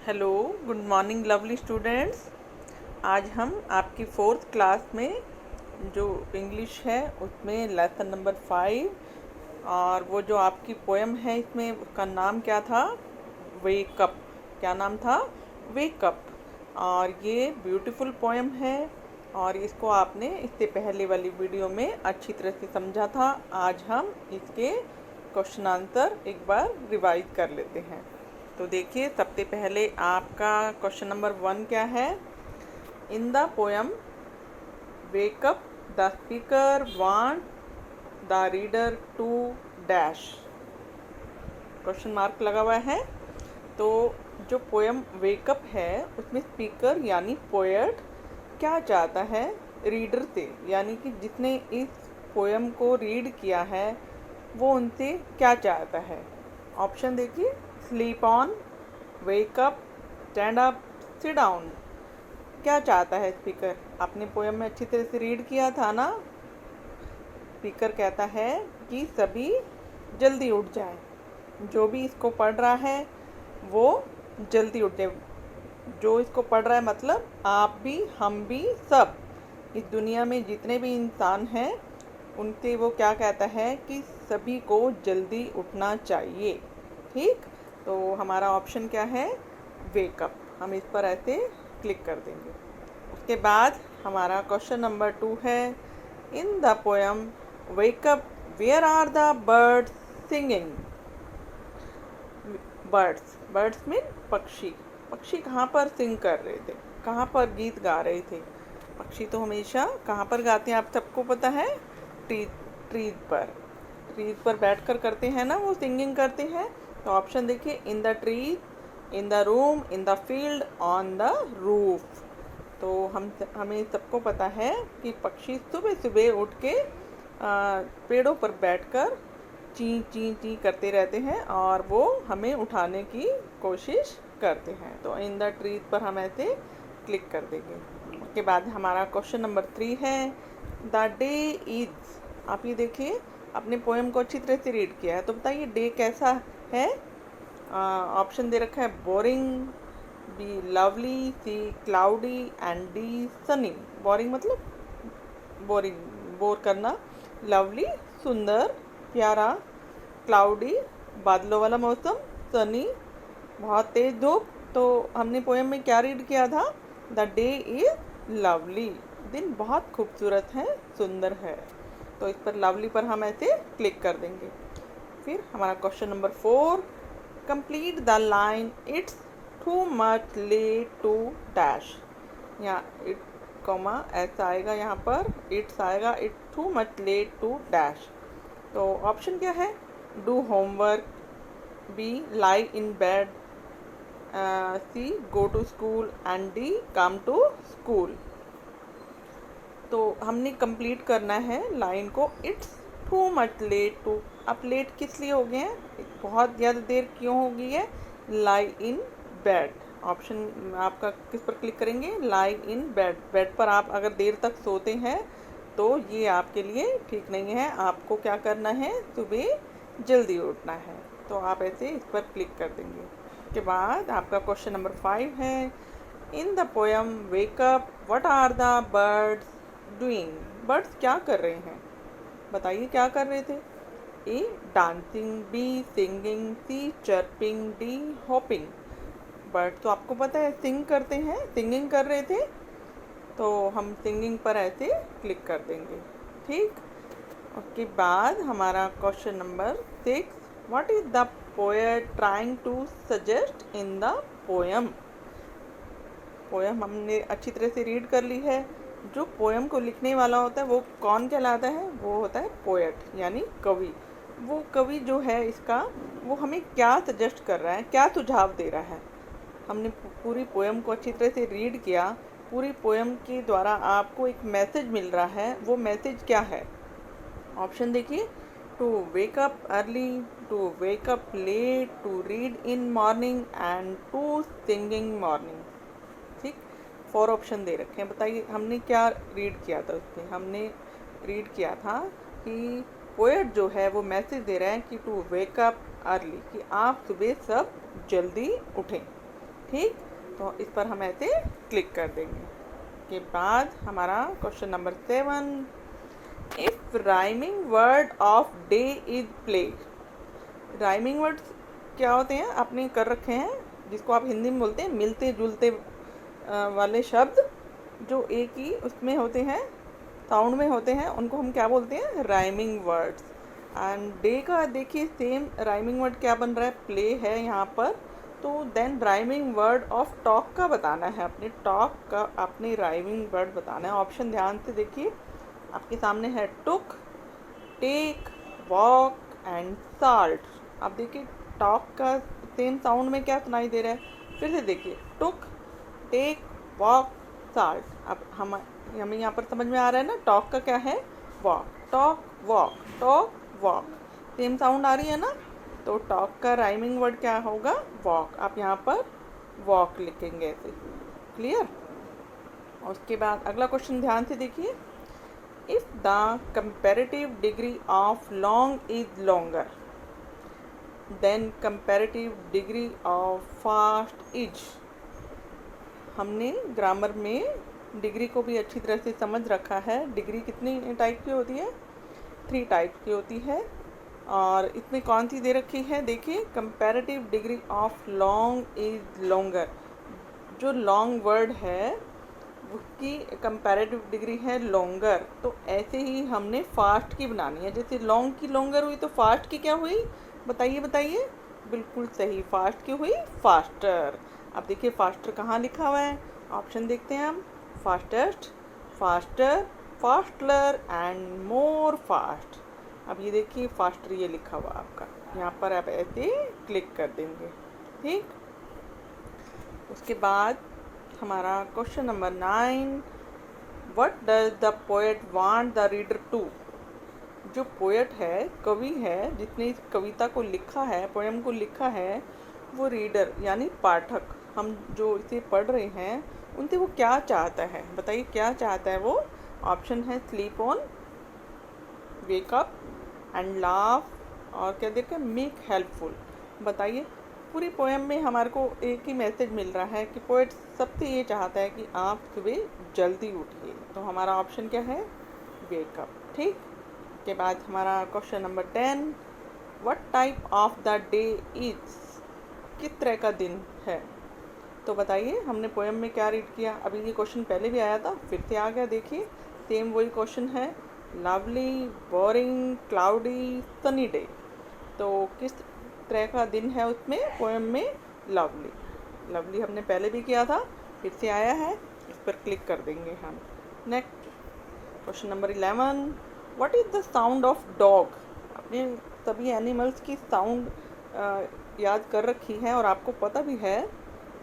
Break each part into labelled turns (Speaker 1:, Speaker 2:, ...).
Speaker 1: Hello, good morning lovely students. आज हम आपकी फोर्थ क्लास में जो इंग्लिश है उसमें लेसन नंबर 5 और वो जो आपकी पोएम है इसमें उसका नाम क्या था? वेकअप। क्या नाम था? वेकअप। और ये ब्यूटीफुल पोएम है और इसको आपने इससे पहले वाली वीडियो में अच्छी तरह से समझा था। आज हम इसके क्वेश्चन आंसर एक बार रिवाइज कर लेते हैं। तो देखिए, सबसे पहले आपका क्वेश्चन नंबर 1 क्या है? In the poem wake up the speaker want the reader to dash. Question mark लगा हुआ है। तो जो पोएम वेकअप है उसमें स्पीकर यानी पोएट क्या चाहता है रीडर से, यानी कि जिसने इस पोएम को रीड किया है वो उनसे क्या चाहता है? ऑप्शन देखिए, sleep on, wake up, stand up, sit down. क्या चाहता है स्पीकर? आपने पोएम में अच्छी तरह से रीड किया था ना। स्पीकर कहता है कि सभी जल्दी उठ जाएं। जो भी इसको पढ़ रहा है वो जल्दी उठे। जो इसको पढ़ रहा है मतलब आप भी, हम भी, सब इस दुनिया में जितने भी इंसान हैं उनसे वो क्या कहता है कि सभी को जल्दी उठना चाहिए। ठीक, तो हमारा ऑप्शन क्या है? वेकअप। हम इस पर ऐसे क्लिक कर देंगे। उसके बाद हमारा क्वेश्चन नंबर 2 है, in the poem wake up where are the birds singing. Birds mean पक्षी। पक्षी कहाँ पर सिंग कर रहे थे, कहाँ पर गीत गा रहे थे? पक्षी तो हमेशा कहाँ पर गाते हैं, आप सबको पता है? ट्रीज पर बैठकर करते हैं ना, वो सिंगिंग करते हैं। तो ऑप्शन देखिए, in the trees, in the room, in the field, on the roof. तो हमें सबको पता है कि पक्षी सुबह सुबह उठ के पेड़ों पर बैठकर ची ची ची करते रहते हैं और वो हमें उठाने की कोशिश करते हैं। तो इन द ट्रीज पर हम ऐसे क्लिक कर देंगे। उसके बाद हमारा क्वेश्चन नंबर 3 है, द डे इज। आप ये देखिए, अपने पोएम को अच्छी तरह से रीड किया है तो बताइए डे कैसा है? ऑप्शन दे रखा है, boring, B lovely, C cloudy and D sunny. Boring मतलब बोरिंग, बोर करना, लवली सुंदर प्यारा, क्लाउडी बादलों वाला मौसम, सनी बहुत तेज धूप। तो हमने पोएम में क्या रीड किया था? The day is lovely. दिन बहुत खूबसूरत है, सुंदर है। तो इस पर लवली पर हम ऐसे क्लिक कर देंगे। फिर हमारा question number 4, complete the line it's too much late to dash. यहाँ इट कॉमा ऐसा आएगा, यहाँ पर इट्स आएगा, it's too much late to dash. तो ऑप्शन क्या है? Do homework, B lie in bed, C go to school and D come to school. तो हमने कंप्लीट करना है लाइन को, it's too much late to. अब लेट किस लिए हो गए हैं, बहुत ज़्यादा देर क्यों हो गई है? लाई इन बेड। ऑप्शन आपका किस पर क्लिक करेंगे? लाई इन बेड। बेड पर आप अगर देर तक सोते हैं तो ये आपके लिए ठीक नहीं है। आपको क्या करना है? सुबह जल्दी उठना है। तो आप ऐसे इस पर क्लिक कर देंगे। उसके बाद आपका क्वेश्चन नंबर 5 है, in the poem wake up what are the birds doing. Birds क्या कर रहे हैं? बताइए क्या कर रहे थे? A dancing, B singing, C chirping, D hopping. Bird तो आपको पता है सिंग करते हैं, सिंगिंग कर रहे थे। तो हम सिंगिंग पर ऐसे क्लिक कर देंगे। ठीक, उसके बाद हमारा question number 6, what is the poet trying to suggest in the poem. Poem हमने अच्छी तरह से रीड कर ली है। जो पोएम को लिखने वाला होता है वो कौन कहलाता है? वो होता है पोएट यानी कवि। वो कवि जो है इसका, वो हमें क्या सजेस्ट कर रहा है, क्या सुझाव दे रहा है? हमने पूरी पोएम को अच्छी तरह से रीड किया। पूरी पोएम के द्वारा आपको एक मैसेज मिल रहा है। वो मैसेज क्या है? ऑप्शन देखिए, to wake up early, to wake up late, to read in morning and to singing morning. ठीक, 4 ऑप्शन दे रखे हैं। बताइए हमने क्या रीड किया था उसमें? हमने रीड किया था कि पोएट जो है वो मैसेज दे रहा है कि टू वेक अप अर्ली, कि आप सुबह सब जल्दी उठें। ठीक, तो इस पर हम ऐसे क्लिक कर देंगे। के बाद हमारा question number 7, if rhyming word of day is play. Rhyming words क्या होते हैं, आपने कर रखे हैं, जिसको आप हिंदी में बोलते हैं मिलते जुलते वाले शब्द जो एक ही उसमें होते हैं, साउंड में होते हैं, उनको हम क्या बोलते हैं, राइमिंग वर्ड्स। एंड डे का देखिए सेम राइमिंग वर्ड क्या बन रहा है, प्ले है यहाँ पर। तो then rhyming word of talk का बताना है, अपने टॉक का अपने राइमिंग वर्ड बताना है। ऑप्शन ध्यान से देखिए, आपके सामने है टुक, टेक, वॉक एंड साल्ट। आप देखिए टॉक का सेम साउंड में क्या सुनाई दे रहा है, फिर से देखिए टुक, टेक, वॉक, साल्ट। अब हमें यहाँ पर समझ में आ रहा है ना, टॉक का क्या है, walk, talk walk, talk walk, same sound आ रही है ना। तो टॉक का राइमिंग वर्ड क्या होगा, वॉक। आप यहाँ पर वॉक लिखेंगे ऐसे, क्लियर। उसके बाद अगला क्वेश्चन ध्यान से देखिए, if the comparative degree of long is longer than comparative degree of fast is. हमने ग्रामर में डिग्री को भी अच्छी तरह से समझ रखा है। डिग्री कितनी टाइप की होती है, 3 टाइप की होती है। और इसमें कौन सी दे रखी है, देखिए comparative degree of long is longer. जो लॉन्ग वर्ड है उसकी कंपैरेटिव डिग्री है लॉन्गर। तो ऐसे ही हमने फास्ट की बनानी है, जैसे लॉन्ग की लॉन्गर हुई तो फास्ट की क्या हुई, बताइए बताइए। बिल्कुल सही, फास्ट की हुई फास्टर। अब देखिए फास्टर कहाँ लिखा हुआ है, ऑप्शन देखते हैं हम, fastest, faster, fastler and more fast. अब ये देखिए फास्टर ये लिखा हुआ आपका, यहाँ पर आप ऐसे क्लिक कर देंगे, ठीक। उसके बाद हमारा question number 9, what does the poet want the reader to. जो पोएट है, कवि है, जिसने इस कविता को लिखा है, पोएम को लिखा है, वो रीडर यानी पाठक, हम जो इसे पढ़ रहे हैं उनसे वो क्या चाहता है, बताइए क्या चाहता है वो। ऑप्शन है sleep on, wake up and laugh, और क्या देखा, मेक हेल्पफुल। बताइए पूरी पोएम में हमारे को एक ही मैसेज मिल रहा है कि पोएट सबसे ये चाहता है कि आप सुबह जल्दी उठिए। तो हमारा ऑप्शन क्या है, वेक अप, ठीक। के बाद हमारा question number 10, what type of the day is. किस तरह का दिन है। तो बताइए हमने पोएम में क्या रीड किया, अभी ये क्वेश्चन पहले भी आया था, फिर से आ गया, देखिए सेम वही क्वेश्चन है, lovely, boring, cloudy, sunny day. तो किस तरह का दिन है उसमें, पोएम में लवली। लवली हमने पहले भी किया था, फिर से आया है, इस पर क्लिक कर देंगे हम। Next question number 11, what is the sound of dog. अपने सभी एनिमल्स की साउंड याद कर रखी है और आपको पता भी है।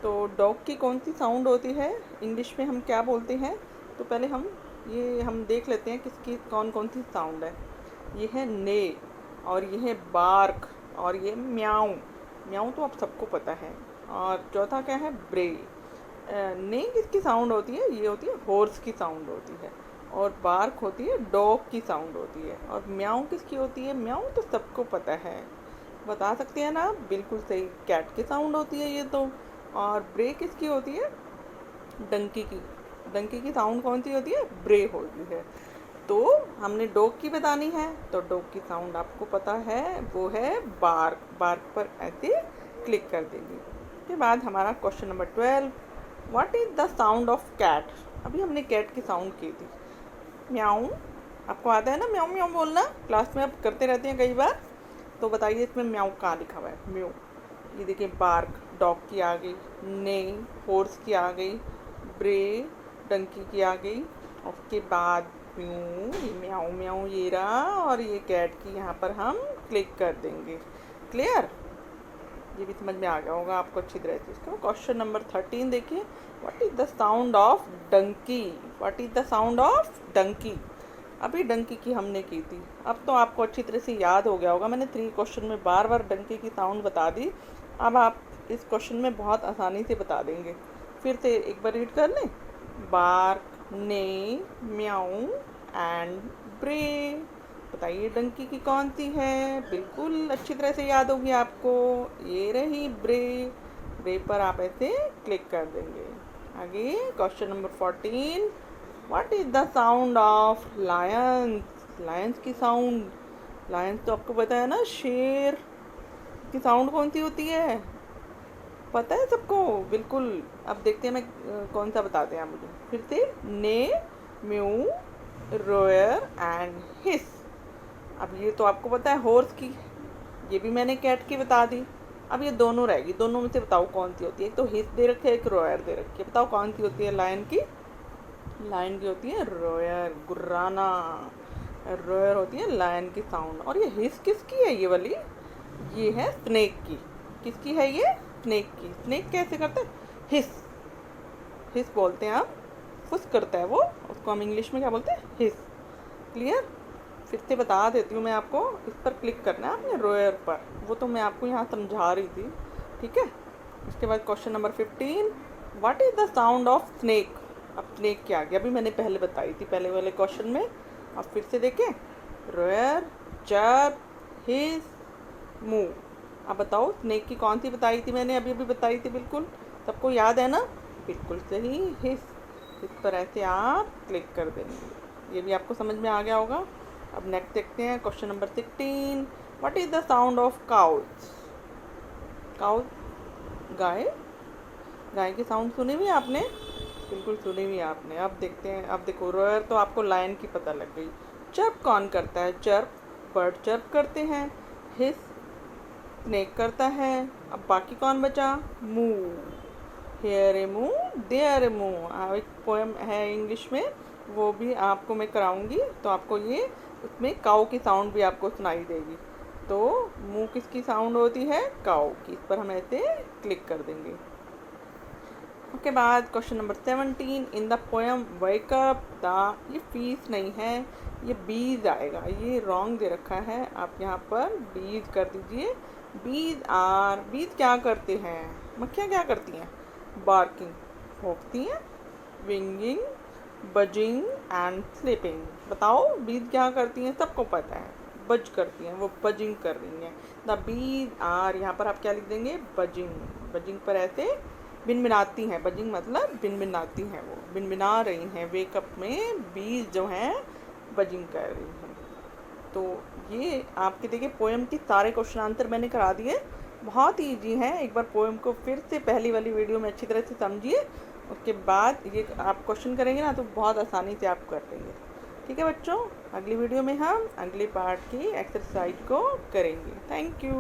Speaker 1: तो डॉग की कौन सी साउंड होती है, इंग्लिश में हम क्या बोलते हैं। तो पहले हम देख लेते हैं किसकी कौन कौन सी साउंड है। ये है ने, और ये है बार्क, और ये म्याऊ। म्याऊ तो आप सबको पता है। और चौथा क्या है, ब्रे। ने किसकी साउंड होती है, ये होती है हॉर्स की साउंड होती है। और बार्क होती है डॉग की साउंड होती है। और म्याऊ किसकी होती है, म्याऊ तो सबको पता है, बता सकते हैं ना, बिल्कुल सही, कैट की साउंड होती है ये तो। और ब्रे किसकी होती है, डंकी की। डंकी की साउंड कौन सी होती है, ब्रे होती है। तो हमने डॉग की बतानी है, तो डॉग की साउंड आपको पता है, वो है बार्क। बार्क पर ऐसे क्लिक कर देंगे। उसके बाद हमारा question number 12, what is the sound of cat. अभी हमने कैट की साउंड की थी, म्याऊ। आपको आता है ना म्याऊ म्याऊ बोलना, क्लास में आप करते रहते हैं कई बार। तो बताइए इसमें म्याऊ कहाँ लिखा हुआ है, म्यू। ये देखिए बार्क डॉग की आ गई, ने हॉर्स की आ गई, ब्रे डंकी की आ गई, उसके बाद म्याऊ म्याऊ ये रहा, और ये कैट की यहाँ पर हम क्लिक कर देंगे। क्लियर, ये भी समझ में आ गया होगा आपको अच्छी तरह से। इसको क्वेश्चन नंबर 13 देखिए, what is the sound of donkey. What is the sound of donkey. अभी डंकी की हमने की थी, अब तो आपको अच्छी तरह से याद हो गया होगा, मैंने 3 क्वेश्चन में बार बार डंकी की साउंड बता दी। अब आप इस क्वेश्चन में बहुत आसानी से बता देंगे। फिर से एक बार रीड कर लें, बार्क, ने, म्याऊ एंड ब्रे। बताइए डंकी की कौन सी है, बिल्कुल अच्छी तरह से याद होगी आपको, ये रही ब्रे। रे पर आप ऐसे क्लिक कर देंगे। आगे question number 14, what is the sound of Lions? Lions की साउंड, लायंस तो आपको पता है ना, शेर की साउंड कौन सी होती है? पता है सबको? बिल्कुल। अब देखते हैं मैं कौन सा बताते हैं आप मुझे फिर से। ने, म्यू, रोयर एंड हिस। अब ये तो आपको पता है हॉर्स की, ये भी मैंने कैट की बता दी। अब ये दोनों रहेगी, दोनों में से बताओ कौन सी होती है। एक तो हिस दे रखे है, एक रोयर दे रखी है, बताओ कौन सी होती है लायन की? लायन की होती है रोयर, गुर्राना। रोयर होती है लायन की साउंड। और ये हिस किसकी है ये वाली? ये है स्नेक की। किसकी है ये? स्नेक की। स्नेक कैसे करता है? हिस, हिस बोलते हैं हम, फुस करता है वो, उसको हम इंग्लिश में क्या बोलते हैं? हिस। क्लियर? फिर से बता देती हूँ मैं आपको, इस पर क्लिक करना है आपने, रोयर पर, वो तो मैं आपको यहाँ समझा रही थी, ठीक है। उसके बाद question number 15, what is the sound of snake? अब स्नेक क्या आ गया? अभी मैंने पहले बताई थी पहले वाले क्वेश्चन में, अब फिर से देखें। रोयर, चर्प, हिस, मूव। अब बताओ स्नेक की कौन सी बताई थी मैंने? अभी अभी बताई थी, बिल्कुल सबको याद है ना? बिल्कुल सही, हिस। इस पर ऐसे आप क्लिक कर देंगे, ये भी आपको समझ में आ गया होगा। अब नेक्स्ट देखते हैं question number 16, what is the sound of cows? Cows, गाय, गाय की साउंड सुनी हुई आपने? बिल्कुल सुनी हुई आपने। अब देखते हैं, अब देखो रोयर तो आपको लायन की पता लग गई। चर्प कौन करता है? चर्प, बर्ड चर्प करते हैं। हिस, स्नेक करता है। अब बाकी कौन बचा? Move, here a move, there a move. एक पोएम है इंग्लिश में, वो भी आपको मैं कराऊंगी, तो आपको ये उसमें काऊ की साउंड भी आपको सुनाई देगी। तो मूव किसकी साउंड होती है? काऊ की। इस पर हम ऐसे क्लिक कर देंगे। उसके बाद question number 17, in the poem wake up the, ये फीस नहीं है, ये बीज आएगा, ये रॉन्ग दे रखा है, आप यहाँ पर बीज कर दीजिए। बीज आर, बीज क्या करते हैं? मक्खियाँ क्या करती हैं? बार्किंग, भौंकती हैं, विंगिंग, बजिंग एंड स्लीपिंग। बताओ बीज क्या करती हैं? सबको पता है, बज करती हैं, वो बजिंग कर रही हैं। द बीज आर, यहाँ पर आप क्या लिख देंगे? बजिंग। बजिंग पर ऐसे बिनबिनाती हैं, बजिंग मतलब बिनबिनाती हैं, वो बिनबिना रही हैं। वेकअप में बीज जो हैं बजिंग कर रही हैं। तो ये आपके देखिए पोएम की सारे क्वेश्चन आंसर मैंने करा दिए, बहुत ईजी हैं। एक बार पोएम को फिर से पहली वाली वीडियो में अच्छी तरह से समझिए, उसके बाद ये आप क्वेश्चन करेंगे ना तो बहुत आसानी से आप कर लेंगे। ठीक है बच्चों, अगली वीडियो में हम अगली पार्ट की एक्सरसाइज को करेंगे। Thank you.